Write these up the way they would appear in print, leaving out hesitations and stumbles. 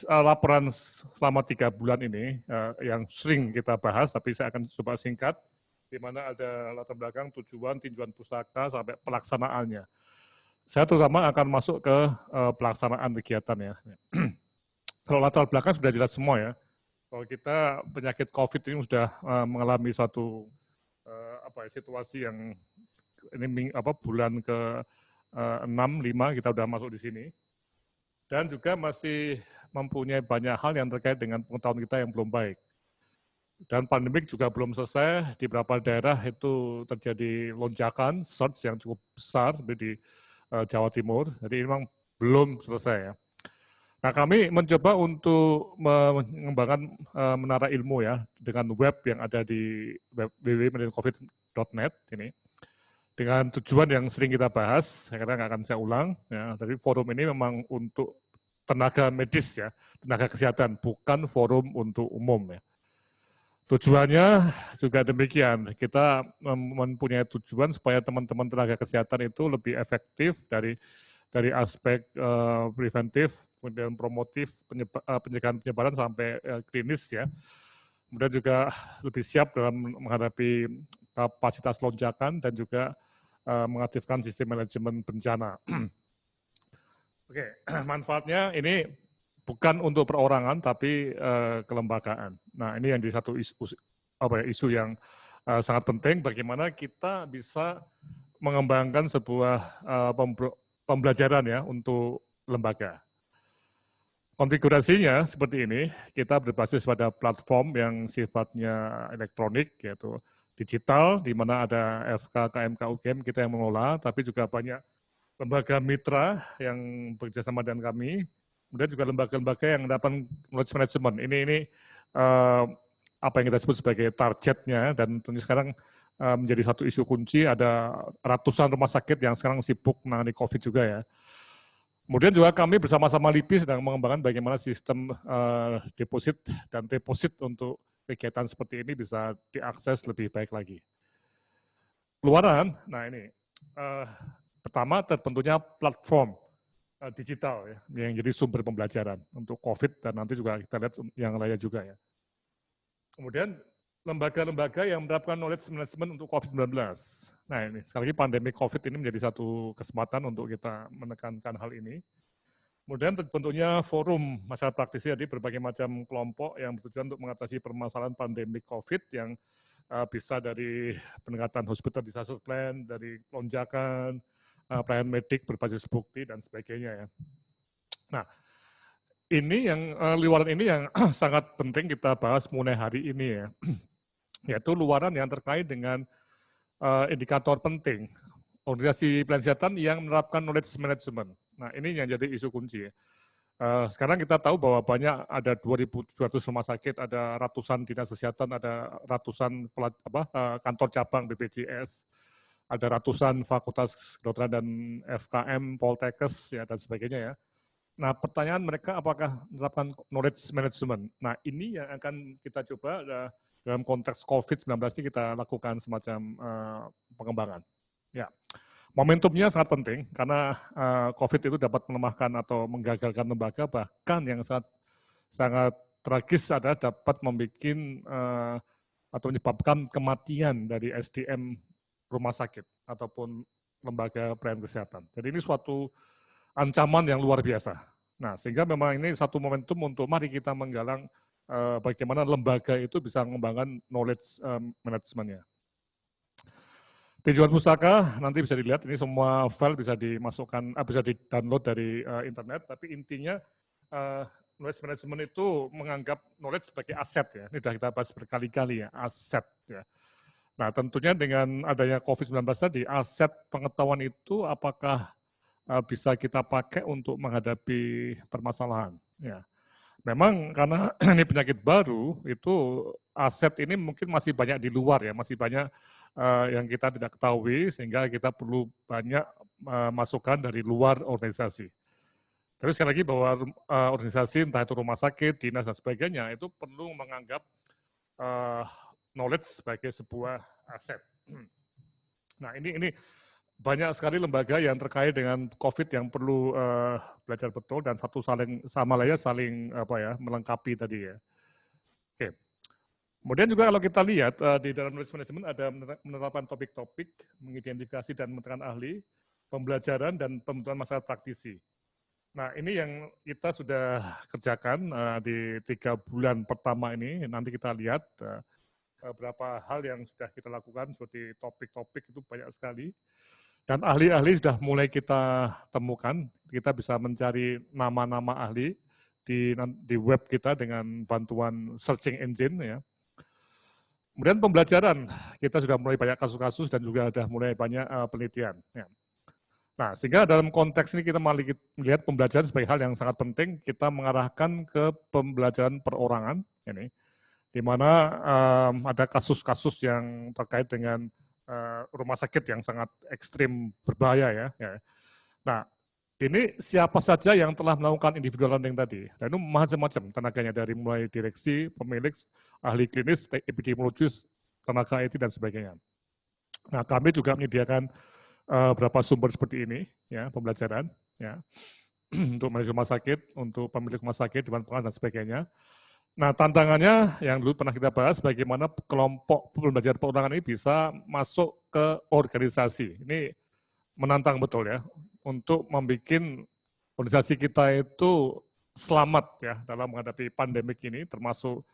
laporan selama 3 bulan ini yang sering kita bahas, tapi saya akan coba singkat, di mana ada latar belakang tujuan, tinjauan pustaka, sampai pelaksanaannya. Saya terutama akan masuk ke pelaksanaan kegiatan ya. Kalau latar belakang sudah jelas semua ya. Kalau kita penyakit COVID ini sudah mengalami suatu situasi yang ini bulan ke 6, 5 kita sudah masuk di sini. Dan juga masih mempunyai banyak hal yang terkait dengan pengetahuan kita yang belum baik. Dan pandemik juga belum selesai, di beberapa daerah itu terjadi lonjakan, surge yang cukup besar di Jawa Timur, jadi memang belum selesai ya. Nah kami mencoba untuk mengembangkan menara ilmu ya, dengan web yang ada di www.mediancovid.net ini. Dengan tujuan yang sering kita bahas, saya kira nggak akan saya ulang, ya. Tapi forum ini memang untuk tenaga medis ya, tenaga kesehatan, bukan forum untuk umum ya. Tujuannya juga demikian, kita mempunyai tujuan supaya teman-teman tenaga kesehatan itu lebih efektif dari aspek preventif, kemudian promotif, pencegahan penyebaran sampai klinis ya. Kemudian juga lebih siap dalam menghadapi kapasitas lonjakan dan juga mengaktifkan sistem manajemen bencana. Oke, manfaatnya ini bukan untuk perorangan tapi kelembagaan. Nah ini yang jadi satu isu yang sangat penting, bagaimana kita bisa mengembangkan sebuah pembelajaran ya untuk lembaga. Konfigurasinya seperti ini, kita berbasis pada platform yang sifatnya elektronik, yaitu digital, di mana ada FK, KMK, UGM, kita yang mengelola, tapi juga banyak lembaga mitra yang bekerjasama dengan kami, kemudian juga lembaga-lembaga yang mendapatkan knowledge management. Ini apa yang kita sebut sebagai targetnya, dan tentu sekarang menjadi satu isu kunci, ada ratusan rumah sakit yang sekarang sibuk menangani COVID juga ya. Kemudian juga kami bersama-sama LIPI sedang mengembangkan bagaimana sistem deposit dan deposit untuk kegiatan seperti ini bisa diakses lebih baik lagi. Keluaran, nah ini, pertama tentunya platform digital ya, yang jadi sumber pembelajaran untuk COVID dan nanti juga kita lihat yang lainnya juga ya. Kemudian lembaga-lembaga yang menerapkan knowledge management untuk COVID-19. Nah ini, sekali lagi pandemi COVID ini menjadi satu kesempatan untuk kita menekankan hal ini. Kemudian tentunya forum masyarakat praktisi, jadi berbagai macam kelompok yang bertujuan untuk mengatasi permasalahan pandemi COVID yang bisa dari pendekatan hospital disaster plan, dari lonjakan, pelayanan medik berbasis bukti, dan sebagainya ya. Nah, ini yang luaran ini yang sangat penting kita bahas mulai hari ini ya, yaitu luaran yang terkait dengan indikator penting, organisasi pelayanan kesehatan yang menerapkan knowledge management. Nah ini yang jadi isu kunci ya. Sekarang kita tahu bahwa ada 2.700 rumah sakit, ada ratusan dinas kesehatan, ada ratusan kantor cabang BPJS, ada ratusan fakultas kedokteran dan FKM, Poltekkes ya, dan sebagainya ya. Nah pertanyaan mereka apakah menerapkan knowledge management. Nah ini yang akan kita coba dalam konteks COVID-19 ini kita lakukan semacam pengembangan. Ya. Momentumnya sangat penting karena COVID itu dapat melemahkan atau menggagalkan lembaga, bahkan yang sangat tragis adalah dapat membuat atau menyebabkan kematian dari SDM rumah sakit ataupun lembaga pelayanan kesehatan. Jadi ini suatu ancaman yang luar biasa. Nah sehingga memang ini satu momentum untuk mari kita menggalang bagaimana lembaga itu bisa mengembangkan knowledge management-nya. Tinjauan pustaka nanti bisa dilihat, ini semua file bisa dimasukkan, bisa di-download dari internet, tapi intinya knowledge management itu menganggap knowledge sebagai aset ya, ini sudah kita bahas berkali-kali ya, aset ya. Nah tentunya dengan adanya COVID-19 tadi, aset pengetahuan itu apakah bisa kita pakai untuk menghadapi permasalahan ya. Memang karena ini penyakit baru, itu aset ini mungkin masih banyak di luar ya, masih banyak yang kita tidak ketahui, sehingga kita perlu banyak masukan dari luar organisasi. Tapi sekali lagi bahwa organisasi, entah itu rumah sakit, dinas, dan sebagainya, itu perlu menganggap knowledge sebagai sebuah aset. Nah ini banyak sekali lembaga yang terkait dengan COVID yang perlu belajar betul dan satu sama lainnya saling melengkapi tadi ya. Oke. Kemudian juga kalau kita lihat di dalam knowledge management ada penerapan topik-topik, mengidentifikasi dan menekan ahli, pembelajaran dan pembentukan masyarakat praktisi. Nah, ini yang kita sudah kerjakan di 3 bulan pertama ini. Nanti kita lihat beberapa hal yang sudah kita lakukan, seperti topik-topik itu banyak sekali. Dan ahli-ahli sudah mulai kita temukan. Kita bisa mencari nama-nama ahli di web kita dengan bantuan searching engine ya. Kemudian pembelajaran, kita sudah mulai banyak kasus-kasus dan juga sudah mulai banyak penelitian. Ya. Nah, sehingga dalam konteks ini kita melihat pembelajaran sebagai hal yang sangat penting, kita mengarahkan ke pembelajaran perorangan, ini, di mana ada kasus-kasus yang terkait dengan rumah sakit yang sangat ekstrim berbahaya ya. Nah, ini siapa saja yang telah melakukan individual learning tadi, dan itu macam-macam tenaganya dari mulai direksi, pemilik, ahli klinis, epidemiologis, tenaga IT dan sebagainya. Nah, kami juga menyediakan berapa sumber seperti ini, ya pembelajaran, ya untuk manajemen rumah sakit, untuk pemilik rumah sakit, dewan pengawas dan sebagainya. Nah, tantangannya yang dulu pernah kita bahas, bagaimana kelompok pembelajaran perorangan ini bisa masuk ke organisasi. Ini menantang betul ya, untuk membuat organisasi kita itu selamat ya dalam menghadapi pandemik ini, termasuk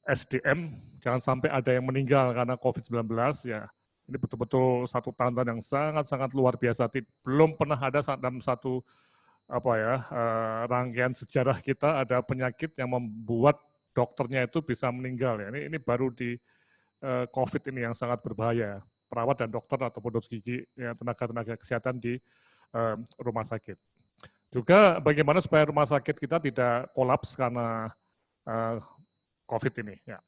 SDM, jangan sampai ada yang meninggal karena COVID-19 ya. Ini betul-betul satu tantangan yang sangat-sangat luar biasa. Belum pernah ada dalam satu rangkaian sejarah kita ada penyakit yang membuat dokternya itu bisa meninggal ya. Ini baru di COVID ini yang sangat berbahaya. Perawat dan dokter ataupun dokter gigi, ya, tenaga-tenaga kesehatan di rumah sakit. Juga bagaimana supaya rumah sakit kita tidak kolaps karena COVID ini. Ya.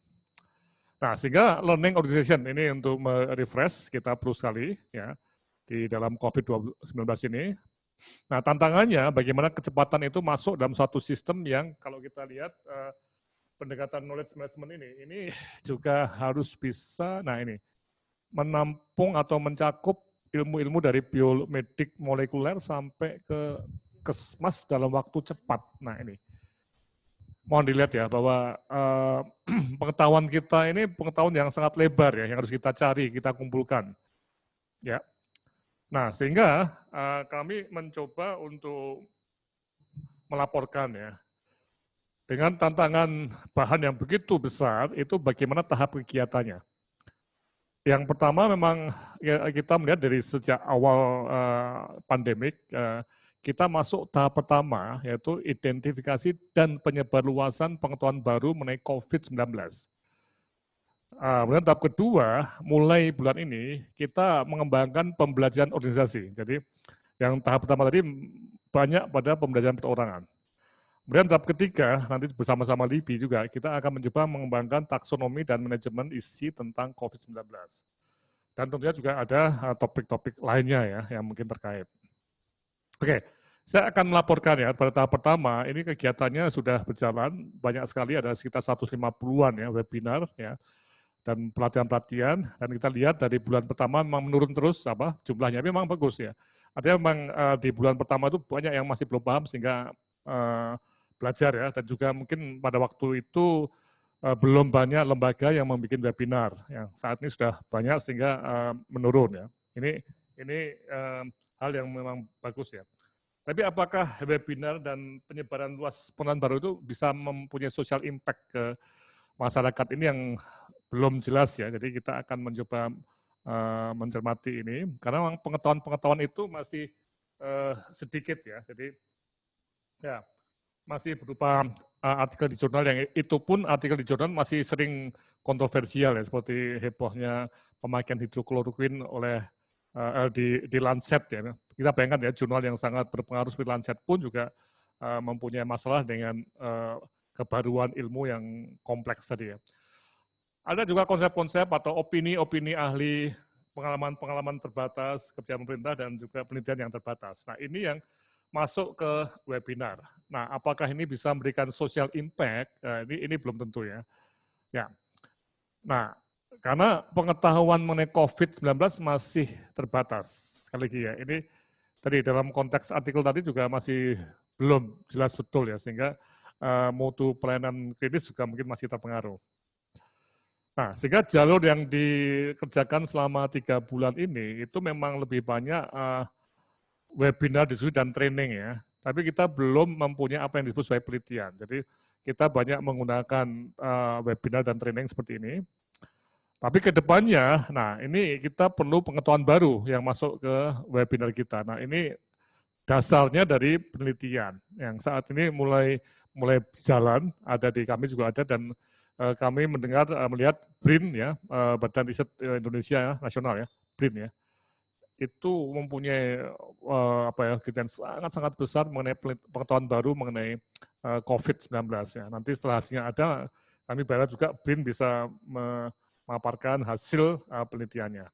Nah, sehingga learning organization ini untuk merefresh kita perlu sekali ya di dalam COVID-19 ini. Nah, tantangannya bagaimana kecepatan itu masuk dalam suatu sistem yang kalau kita lihat pendekatan knowledge management ini juga harus bisa, nah ini, menampung atau mencakup ilmu-ilmu dari biomedik molekuler sampai ke kesmas dalam waktu cepat. Nah ini, mohon dilihat ya bahwa pengetahuan kita ini pengetahuan yang sangat lebar ya, yang harus kita cari, kita kumpulkan. Ya. Nah, sehingga kami mencoba untuk melaporkan ya, dengan tantangan bahan yang begitu besar, itu bagaimana tahap kegiatannya. Yang pertama memang ya, kita melihat dari sejak awal pandemik, kita masuk tahap pertama, yaitu identifikasi dan penyebarluasan pengetahuan baru mengenai COVID-19. Kemudian tahap kedua, mulai bulan ini, kita mengembangkan pembelajaran organisasi. Jadi yang tahap pertama tadi banyak pada pembelajaran perorangan. Kemudian tahap ketiga, nanti bersama-sama LIPI juga, kita akan mencoba mengembangkan taksonomi dan manajemen isi tentang COVID-19. Dan tentunya juga ada topik-topik lainnya ya, yang mungkin terkait. Oke, saya akan melaporkan ya, pada tahap pertama, ini kegiatannya sudah berjalan, banyak sekali, ada sekitar 150-an ya webinar ya, dan pelatihan-pelatihan, dan kita lihat dari bulan pertama memang menurun terus jumlahnya, memang bagus ya. Artinya memang di bulan pertama itu banyak yang masih belum paham sehingga belajar ya, dan juga mungkin pada waktu itu belum banyak lembaga yang membuat webinar, yang saat ini sudah banyak sehingga menurun ya. Ini hal yang memang bagus ya. Tapi apakah webinar dan penyebaran luas pengetahuan baru itu bisa mempunyai social impact ke masyarakat ini yang belum jelas ya. Jadi kita akan mencoba mencermati ini, karena memang pengetahuan-pengetahuan itu masih sedikit ya. Jadi ya masih berupa artikel di jurnal yang itu pun artikel di jurnal masih sering kontroversial ya, seperti hebohnya pemakaian hidrokloroquine oleh di Lancet ya. Kita bayangkan ya, jurnal yang sangat berpengaruh seperti Lancet pun juga mempunyai masalah dengan kebaruan ilmu yang kompleks tadi ya. Ada juga konsep-konsep atau opini-opini ahli, pengalaman-pengalaman terbatas, kerja pemerintah dan juga penelitian yang terbatas. Nah, ini yang masuk ke webinar. Nah, apakah ini bisa memberikan social impact? Ini belum tentu ya. Ya. Nah, karena pengetahuan mengenai COVID-19 masih terbatas. sekali lagi ya, ini tadi dalam konteks artikel tadi juga masih belum jelas betul ya, sehingga mutu pelayanan klinis juga mungkin masih terpengaruh. Nah, sehingga jalur yang dikerjakan selama 3 bulan ini itu memang lebih banyak webinar, diskusi, dan training ya. Tapi kita belum mempunyai apa yang disebut sebagai penelitian. Jadi kita banyak menggunakan webinar dan training seperti ini. Tapi ke depannya, nah ini kita perlu pengetahuan baru yang masuk ke webinar kita. Nah ini dasarnya dari penelitian yang saat ini mulai jalan, ada di kami juga ada, dan kami melihat BRIN ya, Badan Riset Indonesia Nasional ya, BRIN ya, itu mempunyai kegiatan sangat-sangat besar mengenai pengetahuan baru mengenai COVID-19 ya. Nanti setelah hasilnya ada, kami berharap juga BRIN bisa memaparkan hasil penelitiannya.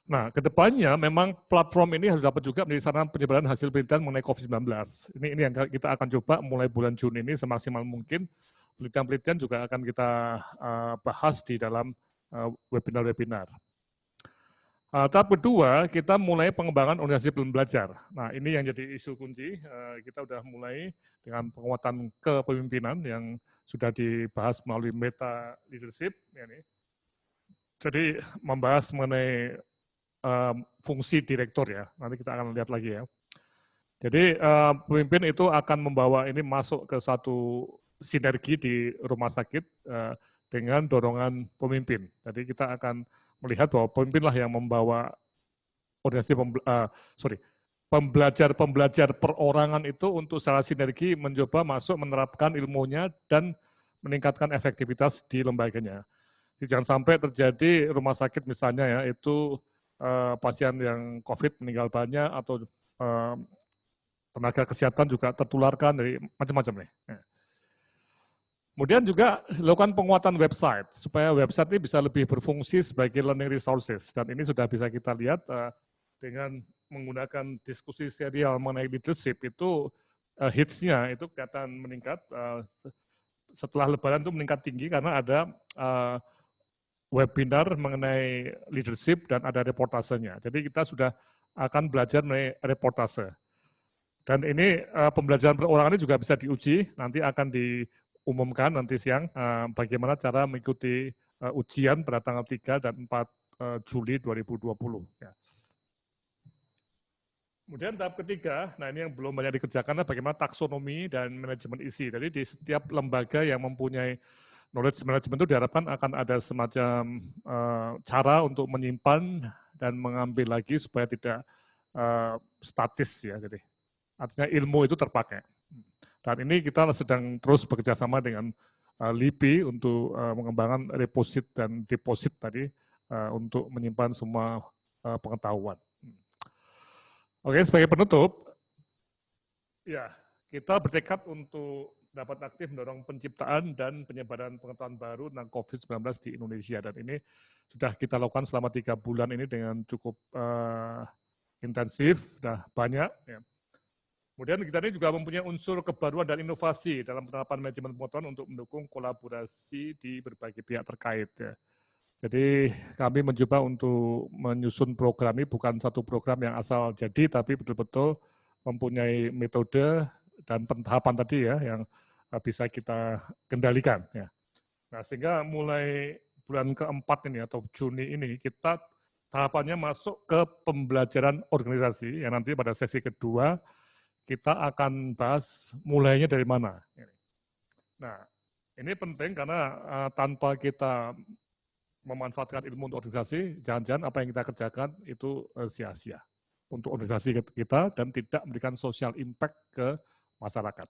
Nah, kedepannya memang platform ini harus dapat juga menjadi sarana penyebaran hasil penelitian mengenai COVID-19. Ini yang kita akan coba mulai bulan Juni ini semaksimal mungkin. Penelitian-penelitian juga akan kita bahas di dalam webinar-webinar. Tahap kedua, kita mulai pengembangan organisasi pembelajar. Nah, ini yang jadi isu kunci. Kita sudah mulai dengan penguatan kepemimpinan yang sudah dibahas melalui meta leadership. Ini. Jadi membahas mengenai fungsi direktur ya. Nanti kita akan lihat lagi ya. Jadi pemimpin itu akan membawa ini masuk ke satu sinergi di rumah sakit dengan dorongan pemimpin. Jadi kita akan melihat bahwa pemimpinlah yang membawa organisasi pembelajar perorangan itu untuk secara sinergi mencoba masuk menerapkan ilmunya dan meningkatkan efektivitas di lembaganya. Jadi jangan sampai terjadi rumah sakit misalnya ya itu pasien yang COVID meninggal banyak atau tenaga kesehatan juga tertularkan dari macam-macam nih. Kemudian juga lakukan penguatan website, supaya website ini bisa lebih berfungsi sebagai learning resources. Dan ini sudah bisa kita lihat dengan menggunakan diskusi serial mengenai leadership, itu hits-nya itu kelihatan meningkat. Setelah Lebaran itu meningkat tinggi karena ada webinar mengenai leadership dan ada reportasenya. Jadi kita sudah akan belajar mengenai reportase. Dan ini pembelajaran perorangan ini juga bisa diuji, nanti akan diumumkan nanti siang bagaimana cara mengikuti ujian pada tanggal 3 dan 4 Juli 2020. Ya. Kemudian tahap ketiga, nah ini yang belum banyak dikerjakan, bagaimana taksonomi dan manajemen isi. Jadi di setiap lembaga yang mempunyai knowledge management itu diharapkan akan ada semacam cara untuk menyimpan dan mengambil lagi supaya tidak statis ya, gitu. Artinya ilmu itu terpakai. Dan ini kita sedang terus bekerja sama dengan LIPI untuk mengembangkan reposit dan deposit tadi untuk menyimpan semua pengetahuan. Oke, sebagai penutup, ya kita bertekad untuk dapat aktif mendorong penciptaan dan penyebaran pengetahuan baru tentang COVID-19 di Indonesia. Dan ini sudah kita lakukan selama 3 bulan ini dengan cukup intensif, sudah banyak. Ya. Kemudian kita ini juga mempunyai unsur kebaruan dan inovasi dalam penerapan manajemen pengetahuan untuk mendukung kolaborasi di berbagai pihak terkait. Ya. Jadi kami mencoba untuk menyusun program ini bukan satu program yang asal jadi, tapi betul-betul mempunyai metode dan pentahapan tadi ya yang bisa kita kendalikan. Ya. Nah sehingga mulai bulan keempat ini atau Juni ini kita tahapannya masuk ke pembelajaran organisasi yang nanti pada sesi kedua kita akan bahas mulainya dari mana. Nah, ini penting karena tanpa kita memanfaatkan ilmu untuk organisasi, jangan-jangan apa yang kita kerjakan itu sia-sia untuk organisasi kita dan tidak memberikan social impact ke masyarakat.